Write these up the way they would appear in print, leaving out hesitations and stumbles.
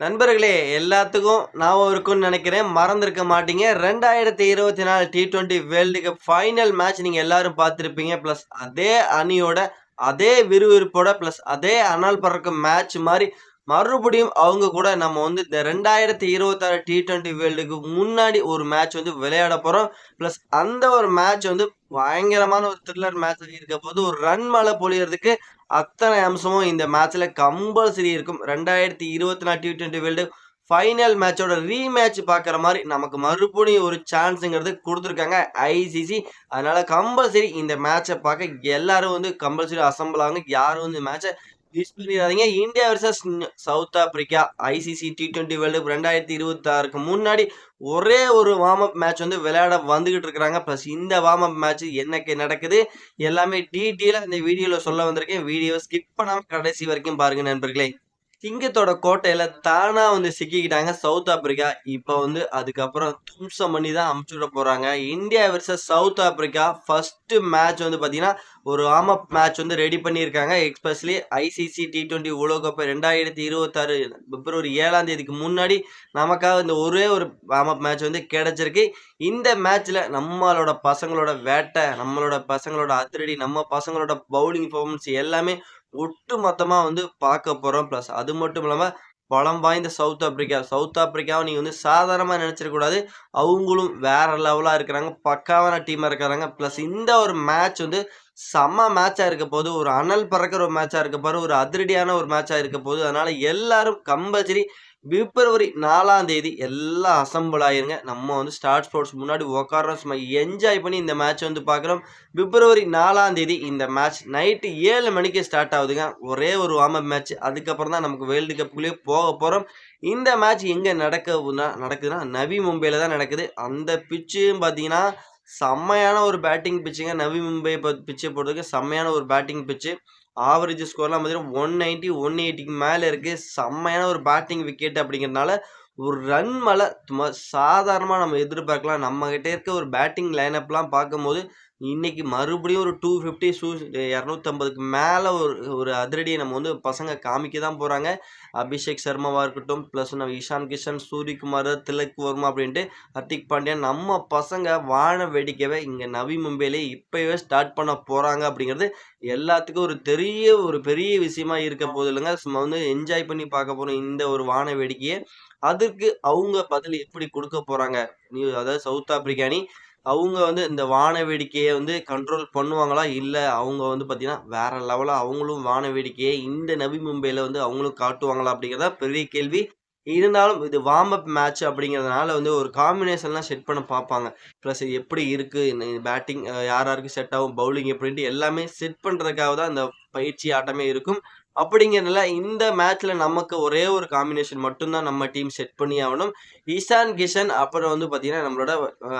நண்பர்களே எல்லாத்துக்கும் ஞாபகம் இருக்கும்னு நினைக்கிறேன். மறந்திருக்க மாட்டீங்க. 2024 T20 world cup final match நீங்க எல்லாரும் பார்த்திருப்பீங்க. பிளஸ் அதே அணியோட, அதே விறுவிறுப்போட, பிளஸ் அதே அனல் பறக்கும் மேட்ச் மாரி மறுபடியும் அவங்க கூட நம்ம இந்த 2026 T20 வேர்ல்டுக்கு முன்னாடி ஒரு மேட்ச் விளையாட போறோம். பிளஸ் அந்த ஒரு மேட்ச் பயங்கரமான ஒரு த்ரில்லர் மேட்ச் இருக்கப்போது, ஒரு ரன் மழை பொழியறதுக்கு அத்தனை அம்சமும் இந்த மேட்ச்ல கம்பல்சரி இருக்கும். 2024 T20 வேர்ல்டு ஃபைனல் மேட்சோட ரீமேட்ச் பார்க்குற மாரி நமக்கு மறுபடியும் ஒரு சான்ஸ்ங்கிறது குடுத்துருக்காங்க ஐசிசி. அதனால கம்பல்சரி இந்த மேட்ச பார்க்க எல்லாரும் கம்பல்சரி அசெம்பிள் ஆகுங்க. யாரும் இந்த மேட்ச மிஸ் பண்ணிடாதீங்க. India versus South Africa ICC T20 world cup 2026க்கு முன்னாடி ஒரே ஒரு வார்ம் அப் மேட்ச் விளையாட வந்துகிட்டு இருக்கிறாங்க. பிளஸ் இந்த வார்ம் அப் மேட்ச் என்னைக்கு நடக்குது எல்லாமே டீட்டெயிலா இந்த வீடியோல சொல்ல வந்திருக்கேன். வீடியோ ஸ்கிப் பண்ணாம கடைசி வரைக்கும் பாருங்க நண்பர்களே. சிங்கத்தோட கோட்டையில தானா சிக்கிக்கிட்டாங்க சவுத் ஆப்பிரிக்கா. இப்ப அதுக்கப்புறம் தும்சம் பண்ணி தான் அமுச்சு விட போறாங்க. India versus South Africa first match பாத்தீங்கன்னா ஒரு வார்ம் அப் மேட்ச் ரெடி பண்ணியிருக்காங்க. எஸ்பெஷலி ஐசிசி T20 உலகக்கோப்பை 2026 பிப்ரவரி 7ஆம் தேதிக்கு முன்னாடி நமக்காக இந்த ஒரே ஒரு வார்ம் அப் மேட்ச் கிடைச்சிருக்கு. இந்த மேட்ச்ல நம்மளோட பசங்களோட வேட்டை, நம்மளோட பசங்களோட அதிரடி, நம்ம பசங்களோட பவுலிங் பெர்ஃபார்மன்ஸ் எல்லாமே ஒட்டு மொத்தமா பார்க்க போறோம். பிளஸ் அது மட்டும் இல்லாம பலம் வாய்ந்த சவுத் ஆப்பிரிக்கா. சவுத் ஆப்பிரிக்காவை நீங்க சாதாரணமா நினைச்சிடக்கூடாது. அவங்களும் வேற லெவலா இருக்கிறாங்க. பக்காவான டீமா இருக்கிறாங்க. பிளஸ் இந்த ஒரு மேட்ச் செம்ம மேட்சா இருக்க போது. ஒரு அனல் பறக்கிற ஒரு மேட்சா இருக்க போது. ஒரு அதிரடியான ஒரு மேட்சா இருக்க போது. அதனால எல்லாரும் கம்பல்சரி பிப்ரவரி 4ஆம் தேதி எல்லாம் அசெம்பிள் ஆயிருங்க. நம்ம ஸ்டார் ஸ்போர்ட்ஸ் முன்னாடி உட்கார்றோம். சும்மா என்ஜாய் பண்ணி இந்த மேட்ச் பார்க்குறோம். பிப்ரவரி 4ஆம் தேதி இந்த மேட்ச் நைட்டு 7 மணிக்கு ஸ்டார்ட் ஆகுதுங்க. ஒரே ஒரு வார்ம் அப் மேட்ச். அதுக்கப்புறம் தான் நமக்கு வேர்ல்டு கப்புக்குள்ளேயே போக போறோம். இந்த மேட்ச் எங்க நடக்குதுன்னா நவி மும்பைல தான் நடக்குது. அந்த பிச்சும் பார்த்தீங்கன்னா செம்மையான ஒரு பேட்டிங் பிச்சுங்க. நவி மும்பை பிச்சை போடுறதுக்கு செம்மையான ஒரு பேட்டிங் பிச்சு. ஆவரேஜ் ஸ்கோர்லாம் பார்த்தீங்கன்னா 190, 180க்கு மேல இருக்கு. செம்மையான ஒரு பேட்டிங் விக்கெட் அப்படிங்கிறதுனால ஒரு ரன் மழை சும்மா சாதாரணமா நம்ம எதிர்பார்க்கலாம். நம்ம கிட்ட இருக்க ஒரு பேட்டிங் லைனப்லாம் பார்க்கும்போது இன்னைக்கு மறுபடியும் ஒரு 250 250க்கு மேல ஒரு அதிரடியை நம்ம பசங்க காமிக்க தான் போறாங்க. அபிஷேக் சர்மாவா இருக்கட்டும், பிளஸ் நம்ம இஷான் கிஷன், சூரியகுமார், திலக் வர்மா அப்படின்ட்டு ஹர்திக் பாண்டியா நம்ம பசங்க வான வேடிக்கையை இங்க நவி மும்பையிலே இப்பவே ஸ்டார்ட் பண்ண போறாங்க அப்படிங்கிறது எல்லாத்துக்கும் ஒரு பெரிய விஷயமா இருக்க போது இல்லைங்க. சும்மா என்ஜாய் பண்ணி பார்க்க போறோம் இந்த ஒரு வான வேடிக்கையை. அதற்கு அவங்க பதில் எப்படி கொடுக்க போறாங்க? அதாவது சவுத் ஆப்பிரிக்கா அணி அவங்க இந்த வான வேடிக்கையை கண்ட்ரோல் பண்ணுவாங்களா? இல்ல அவங்க பார்த்தீங்கன்னா, வேற லெவலா அவங்களும் வான வேடிக்கையை இந்த நவி மும்பைல அவங்களும் காட்டுவாங்களா? அப்படிங்கிறதா பெரிய கேள்வி. இருந்தாலும் இது வார்ம் அப் மேட்ச் அப்படிங்கிறதுனால ஒரு காம்பினேஷன்லாம் செட் பண்ண பார்ப்பாங்க. பிளஸ் எப்படி இருக்கு பேட்டிங் யார் யாருக்கு செட் ஆகும், பவுலிங் எப்படின்ட்டு எல்லாமே செட் பண்றதுக்காக தான் இந்த பயிற்சி ஆட்டமே இருக்கும். அப்படிங்கிறதுனால இந்த மேட்ச்ல நமக்கு ஒரே ஒரு காம்பினேஷன் மட்டும் தான் நம்ம டீம் செட் பண்ணி ஆகணும். இஷான் கிஷன் அப்புறம் பார்த்தீங்கன்னா, நம்மளோட அ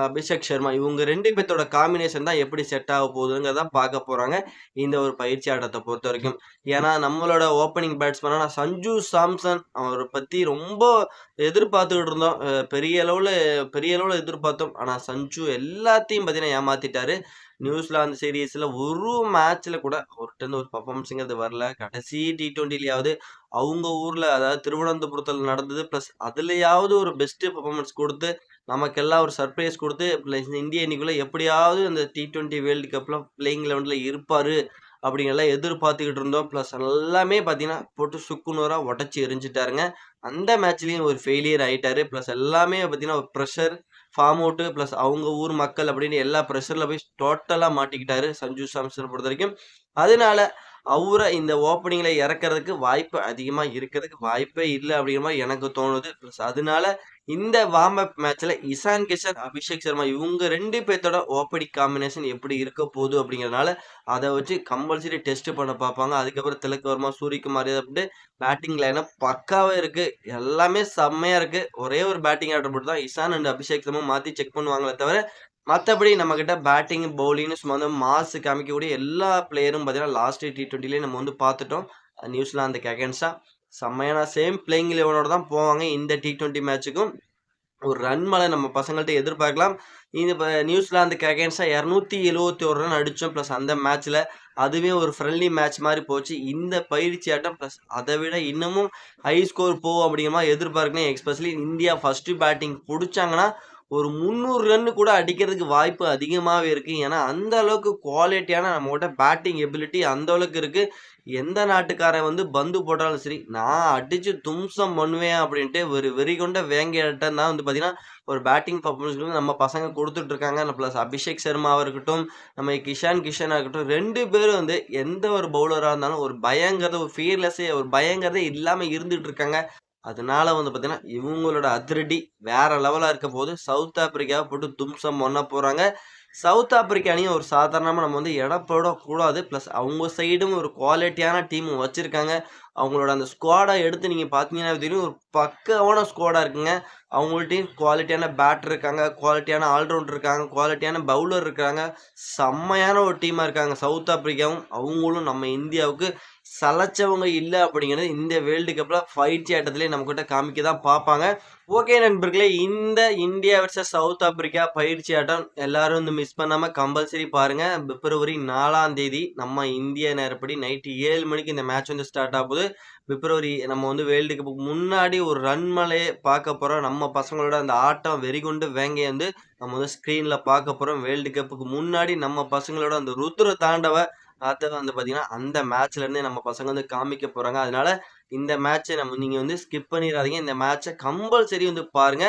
அபிஷேக் சர்மா இவங்க 2 பேத்தோட காம்பினேஷன் தான் எப்படி செட் ஆக போகுதுங்கிறத பார்க்க போறாங்க. இந்த ஒரு பயிற்சி ஆட்டத்த பொறுத்தவரைக்கும். ஏன்னா நம்மளோட ஓப்பனிங் பேட்ஸ்மேனான சஞ்சு சாம்சன் அவர பத்தி ரொம்ப எதிர்பார்த்துக்கிட்டு இருந்தோம். பெரிய அளவுல எதிர்பார்த்தோம். ஆனா சஞ்சு எல்லாத்தையும் பார்த்தீங்கன்னா ஏமாத்திட்டாரு. நியூசிலாந்து சீரிஸ்ல ஒரு மேட்ச்ல கூட அவர்ட்ட ஒரு பெர்ஃபார்மன்ஸ்ங்கிறது வரல. கடைசி T20லயாவது அவங்க ஊர்ல அதாவது திருவனந்தபுரத்துல நடந்தது. பிளஸ் அதுலயாவது ஒரு பெஸ்ட் பெர்ஃபார்மன்ஸ் குடுத்து நமக்கெல்லாம் ஒரு சர்ப்ரைஸ் குடுத்து பிளஸ் இந்திய அணிக்குள்ள எப்படியாவது அந்த T20 வேர்ல்டு கப்ல பிளேயிங் 11ல இருப்பாரு அப்படிங்கிறதெல்லாம் எதிர்பார்த்துக்கிட்டு இருந்தோம். பிளஸ் எல்லாமே பார்த்தீங்கன்னா, போட்டு சுக்குநூறா உடைச்சு எறிஞ்சுட்டாருங்க. அந்த மேட்ச்லயும் ஒரு ஃபெயிலியர் ஆயிட்டாரு. பிளஸ் எல்லாமே பார்த்தீங்கன்னா, ஒரு பிரஷர், ஃபார்ம் அவுட் பிளஸ் அவங்க ஊர் மக்கள் அப்படின்னு எல்லா பிரஷர்ல போய் டோட்டலா மாட்டிக்கிட்டாரு சஞ்சு சாம்சன பொறுத்தவரைக்கும். அதனால அவர இந்த ஓப்பனிங்ல இறக்கறதுக்கு வாய்ப்பு அதிகமா இருக்கறதுக்கு வாய்ப்பே இல்ல அப்படிங்கிற மாரி எனக்கு தோணுது. பிளஸ் அதனால இந்த வார்ம் அப் மேட்ச்ல இஷான் கிஷன், அபிஷேக் சர்மா இவங்க 2 பேத்தோட ஓப்பனிங் காம்பினேஷன் எப்படி இருக்க போகுது அப்படிங்கிறதுனால, அத வச்சு கம்பல்சரி டெஸ்ட் பண்ண பார்ப்பாங்க. அதுக்கப்புறம் திலக் வர்மா, சூரியகுமார் அப்படின்ட்டு பேட்டிங் லைனப் பக்காவா இருக்கு. எல்லாமே செம்மையா இருக்கு. ஒரே ஒரு பேட்டிங் ஆர்டர் மட்டும் தான் இஷான் அண்ட் அபிஷேக் சர்மா மாத்தி செக் பண்ணுவாங்களே தவிர, மத்தபடி நம்மகிட்ட பேட்டிங், பவுலிங்ன்னு சும்மா மாஸ் காமிக்கக்கூடிய எல்லா பிளேயரும் பார்த்தீங்கன்னா, லாஸ்ட் T20லயே நம்ம பார்த்துட்டோம். நியூசிலாந்துக்கு அகைன்ஸ்டா செம்மையான சேம் பிளேயிங் 11ஓட தான் போவாங்க இந்த T20 மேட்சுக்கும். ஒரு ரன் மழை நம்ம பசங்கள்ட்ட எதிர்பார்க்கலாம். இது இப்ப நியூசிலாந்துக்கு அகைன்ஸ்டா 271 ரன் அடிச்சோம். பிளஸ் அந்த மேட்ச்ல அதுவே ஒரு ஃப்ரெண்ட்லி மேட்ச் மாரி போச்சு. இந்த பயிற்சி ஆட்டம் ப்ளஸ் அத விட இன்னமும் ஹை ஸ்கோர் போகும் அப்படிங்கிற மாரி எதிர்பார்க்கிறேன். எஸ்பெஷலி இந்தியா ஃபர்ஸ்ட்டு பேட்டிங் புடிச்சாங்கன்னா, ஒரு 300 ரன் கூட அடிக்கிறதுக்கு வாய்ப்பு அதிகமாவே இருக்கு. ஏன்னா, அந்த அளவுக்கு குவாலிட்டியான நம்மகிட்ட பேட்டிங் எபிலிட்டி அந்த அளவுக்கு இருக்கு. எந்த நாட்டுக்காரன் வந்து பந்து போட்டாலும் சரி, நான் அடிச்சு தும்சம் பண்ணுவேன் அப்படின்ட்டு ஒரு வெறிகொண்ட வேங்கையாட்டம் தான் வந்து பார்த்தீங்கன்னா, ஒரு பேட்டிங் பெர்ஃபார்மன்ஸ் வந்து நம்ம பசங்க குடுத்துட்டு இருக்காங்க. பிளஸ் அபிஷேக் சர்மாவா இருக்கட்டும், நம்ம கிஷான் கிஷனா இருக்கட்டும் 2 பேரும் வந்து எந்த ஒரு பவுலரா இருந்தாலும் ஒரு பயங்கிறத ஒரு ஃபியர்லெஸ்ஸே ஒரு பயங்கிறதே இல்லாம இருந்துட்டு இருக்காங்க. அதனால வந்து பார்த்தீங்கன்னா, இவங்களோட அதிரடி வேற லெவலா இருக்க போது. சவுத் ஆப்பிரிக்காவ போட்டு தும்சம் பண்ண போறாங்க. சவுத் ஆப்பிரிக்கா அணிய ஒரு சாதாரணமா நம்ம வந்து எடை போடக்கூடாது. பிளஸ் அவங்க சைடும் ஒரு குவாலிட்டியான டீம் வச்சிருக்காங்க. அவங்களோட அந்த ஸ்குவாட எடுத்து நீங்க பார்த்தீங்கன்னா தெரியும். ஒரு பக்காவான ஸ்குவாடா இருக்குங்க. அவங்கள்ட்டயும் குவாலிட்டியான பேட்டர் இருக்காங்க, குவாலிட்டியான ஆல்ரவுண்டர் இருக்காங்க, குவாலிட்டியான பவுலர் இருக்காங்க. செம்மையான ஒரு டீமா இருக்காங்க சவுத் ஆப்பிரிக்காவும். அவங்களும் நம்ம இந்தியாவுக்கு சலைச்சவங்க இல்ல அப்படிங்கிறது இந்த வேர்ல்டு கப்ல பயிற்சி ஆட்டத்திலே நம்மகிட்ட காமிக்க தான் பார்ப்பாங்க. ஓகே நண்பர்களே, இந்த இந்தியா வெர்சஸ் சவுத் ஆப்பிரிக்கா பயிற்சி ஆட்டம் எல்லாரும் வந்து மிஸ் பண்ணாம கம்பல்சரி பாருங்க. பிப்ரவரி 4ஆம் தேதி நம்ம இந்திய நேரப்படி நைட்டு 7 மணிக்கு இந்த மேட்ச் வந்து ஸ்டார்ட் ஆகுது. பிப்ரவரி நம்ம வந்து வேர்ல்டு கப்புக்கு முன்னாடி ஒரு ரன் மழைய பார்க்க போறோம். நம்ம பசங்களோட அந்த ஆட்டம் வெறிகொண்டு வேங்கைய வந்து நம்ம வந்து ஸ்க்ரீன்ல பார்க்க போறோம். வேர்ல்டு கப்புக்கு முன்னாடி நம்ம பசங்களோட அந்த ருத்ர தாண்டவ அத வந்து பார்த்தீங்கன்னா, அந்த மேட்ச்ல இருந்தே நம்ம பசங்க வந்து காமிக்க போறாங்க. அதனால இந்த மேட்ச நீங்க வந்து ஸ்கிப் பண்ணிறாதீங்க. இந்த மேட்ச கம்பல்சரி வந்து பாருங்க.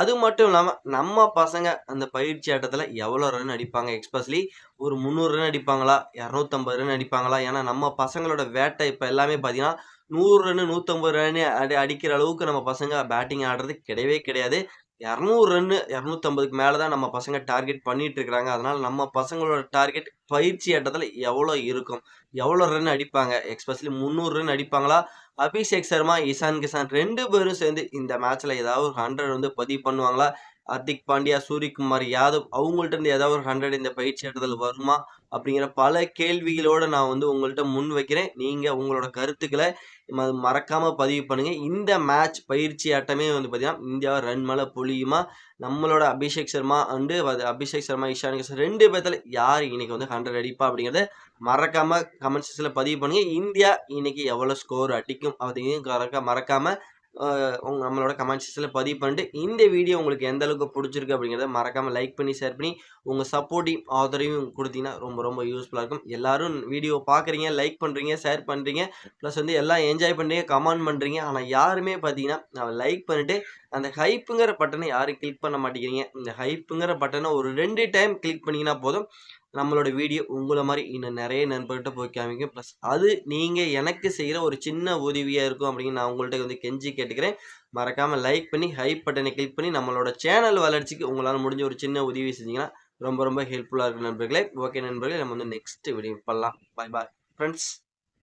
அது மட்டும் இல்லாம, நம்ம பசங்க அந்த பயிற்சி ஆட்டத்துல எவ்வளோ ரன் அடிப்பாங்க? எஸ்பெஷலி ஒரு 300 ரன் அடிப்பாங்களா? 250 ரன் அடிப்பாங்களா? ஏன்னா, நம்ம பசங்களோட வேட்டை இப்ப எல்லாமே பார்த்தீங்கன்னா, 100 ரன்னு, 150 ரன்னு அடிக்கிற அளவுக்கு நம்ம பசங்க பேட்டிங் ஆடுறது கிடையவே கிடையாது. 200 ரன்னு, 250க்கு மேல தான் நம்ம பசங்க டார்கெட் பண்ணிட்டு இருக்கிறாங்க. அதனால நம்ம பசங்களோட டார்கெட் பயிற்சி ஆட்டத்துல எவ்வளோ இருக்கும்? எவ்வளோ ரன் அடிப்பாங்க? எஸ்பெஷலி 300 ரன் அடிப்பாங்களா? அபிஷேக் சர்மா, இஷான் கிஷான் 2 பேரும் சேர்ந்து இந்த மேட்ச்ல ஏதாவது ஒரு 100 வந்து பதிவு பண்ணுவாங்களா? ஹர்திக் பாண்டியா, சூரியகுமார் யாதவ் அவங்கள்ட்ட இருந்து ஏதாவது ஒரு 100 இந்த பயிற்சி ஆட்டத்துல வருமா? அப்படிங்கிற பல கேள்விகளோட நான் வந்து உங்கள்ட்ட முன் வைக்கிறேன். நீங்க உங்களோட கருத்துக்கள மறக்காம பதிவு பண்ணுங்க. இந்த மேட்ச் பயிற்சி ஆட்டமே வந்து பார்த்தீங்கன்னா, இந்தியா ரன் மழை பொழியுமா? நம்மளோட அபிஷேக் சர்மா அபிஷேக் சர்மா, இஷான் கிஷன் 2 பேத்துல யார் இன்னைக்கு வந்து 100 அடிப்பா? அப்படிங்கிறத மறக்காம கமெண்ட் செக்ஷன்ல பதிவு பண்ணுங்க. இந்தியா இன்னைக்கு எவ்வளோ ஸ்கோர் அடிக்கும்? அதையும் மறக்காம நம்மளோட கமெண்ட் செக்ஷன்ல பதிவு பண்ணிட்டு, இந்த வீடியோ உங்களுக்கு எந்த அளவுக்கு புடிச்சிருக்கு அப்படிங்கிறத மறக்காம லைக் பண்ணி, ஷேர் பண்ணி, உங்க சப்போர்ட்டிவ் ஆதரவையும் குடுத்தீங்கன்னா ரொம்ப ரொம்ப யூஸ்ஃபுல்லா இருக்கும். எல்லாரும் வீடியோ பார்க்குறீங்க, லைக் பண்றீங்க, ஷேர் பண்றீங்க. ப்ளஸ் வந்து எல்லாம் என்ஜாய் பண்றீங்க, கமெண்ட் பண்றீங்க. ஆனா யாருமே பார்த்தீங்கன்னா, லைக் பண்ணிட்டு அந்த ஹைப்புங்கிற பட்டன யாரும் கிளிக் பண்ண மாட்டேங்கிறீங்க. இந்த ஹைப்புங்கிற பட்டன ஒரு 2 டைம் கிளிக் பண்ணீங்கன்னா போதும். நம்மளோட வீடியோ உங்கள மாரி இன்னும் நெறைய நண்பர்கிட்ட போய் காமிக்கும். ப்ளஸ் அது நீங்க எனக்கு செய்ற ஒரு சின்ன உதவியா இருக்கும் அப்படின்னு நான் உங்கள்ட்ட வந்து கெஞ்சி கேட்டுக்கிறேன். மறக்காம லைக் பண்ணி, ஹைப் பட்டனை கிளிக் பண்ணி நம்மளோட சேனல் வளர்ச்சிக்கு உங்களால முடிஞ்ச ஒரு சின்ன உதவி செஞ்சீங்கன்னா, ரொம்ப ரொம்ப ஹெல்ப்ஃபுல்லா இருக்கும் நண்பர்களே. ஓகே நண்பர்களே, நம்ம வந்து நெக்ஸ்ட் வீடியோ பண்ணலாம். பாய் பாய் ஃபிரெண்ட்ஸ்.